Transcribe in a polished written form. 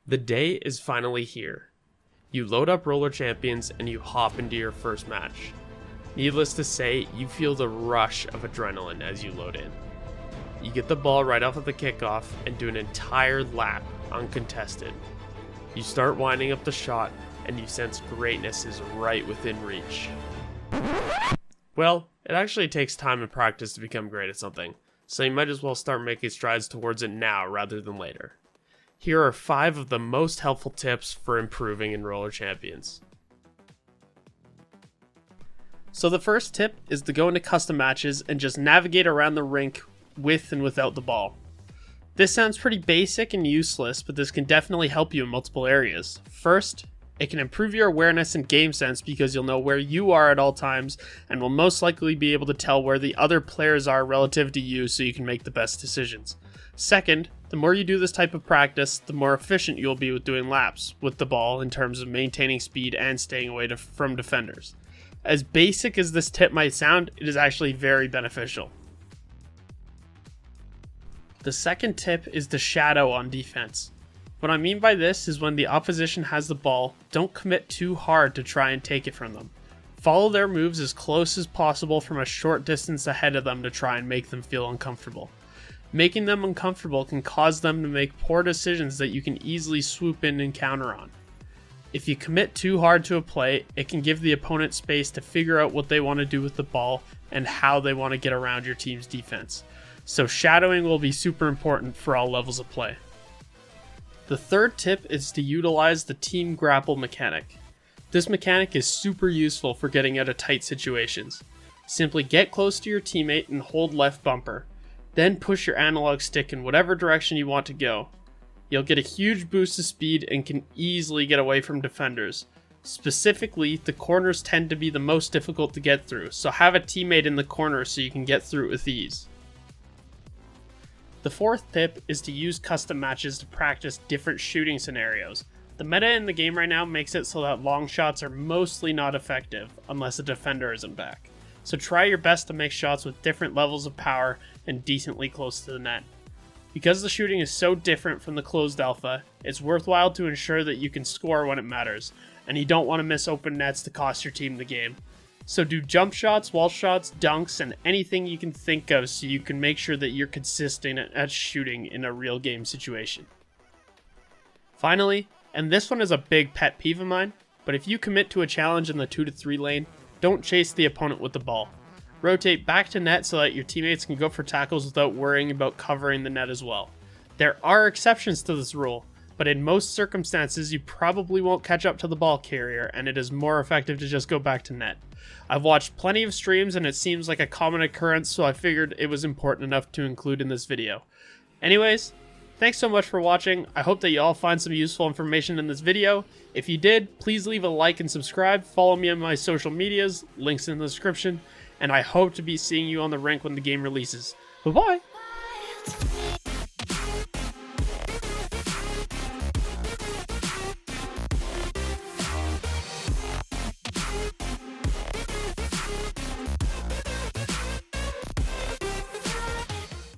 The day is finally here. You load up Roller Champions and you hop into your first match. Needless to say, you feel the rush of adrenaline as you load in. You get the ball right off of the kickoff and do an entire lap uncontested. You start winding up the shot and you sense greatness is right within reach. Well, it actually takes time and practice to become great at something, so you might as well start making strides towards it now rather than later. Here are 5 of the most helpful tips for improving in Roller Champions. So the first tip is to go into custom matches and just navigate around the rink with and without the ball. This sounds pretty basic and useless, but this can definitely help you in multiple areas. First, it can improve your awareness and game sense because you'll know where you are at all times and will most likely be able to tell where the other players are relative to you so you can make the best decisions. Second, the more you do this type of practice, the more efficient you'll be with doing laps with the ball in terms of maintaining speed and staying away from defenders. As basic as this tip might sound, it is actually very beneficial. The second tip is to shadow on defense. What I mean by this is when the opposition has the ball, don't commit too hard to try and take it from them. Follow their moves as close as possible from a short distance ahead of them to try and make them feel uncomfortable. Making them uncomfortable can cause them to make poor decisions that you can easily swoop in and counter on. If you commit too hard to a play, it can give the opponent space to figure out what they want to do with the ball and how they want to get around your team's defense. So shadowing will be super important for all levels of play. The third tip is to utilize the team grapple mechanic. This mechanic is super useful for getting out of tight situations. Simply get close to your teammate and hold left bumper. Then push your analog stick in whatever direction you want to go. You'll get a huge boost of speed and can easily get away from defenders. Specifically, the corners tend to be the most difficult to get through, so have a teammate in the corner so you can get through it with ease. The fourth tip is to use custom matches to practice different shooting scenarios. The meta in the game right now makes it so that long shots are mostly not effective unless a defender isn't back. So try your best to make shots with different levels of power and decently close to the net. Because the shooting is so different from the closed alpha, it's worthwhile to ensure that you can score when it matters, and you don't want to miss open nets to cost your team the game. So do jump shots, wall shots, dunks, and anything you can think of so you can make sure that you're consistent at shooting in a real game situation. Finally, and this one is a big pet peeve of mine, but if you commit to a challenge in the 2-3 lane, don't chase the opponent with the ball. Rotate back to net so that your teammates can go for tackles without worrying about covering the net as well. There are exceptions to this rule, but in most circumstances you probably won't catch up to the ball carrier and it is more effective to just go back to net. I've watched plenty of streams and it seems like a common occurrence, so I figured it was important enough to include in this video. Anyways, thanks so much for watching. I hope that you all find some useful information in this video. If you did, please leave a like and subscribe. Follow me on my social medias, links in the description, and I hope to be seeing you on the rink when the game releases. Bye-bye!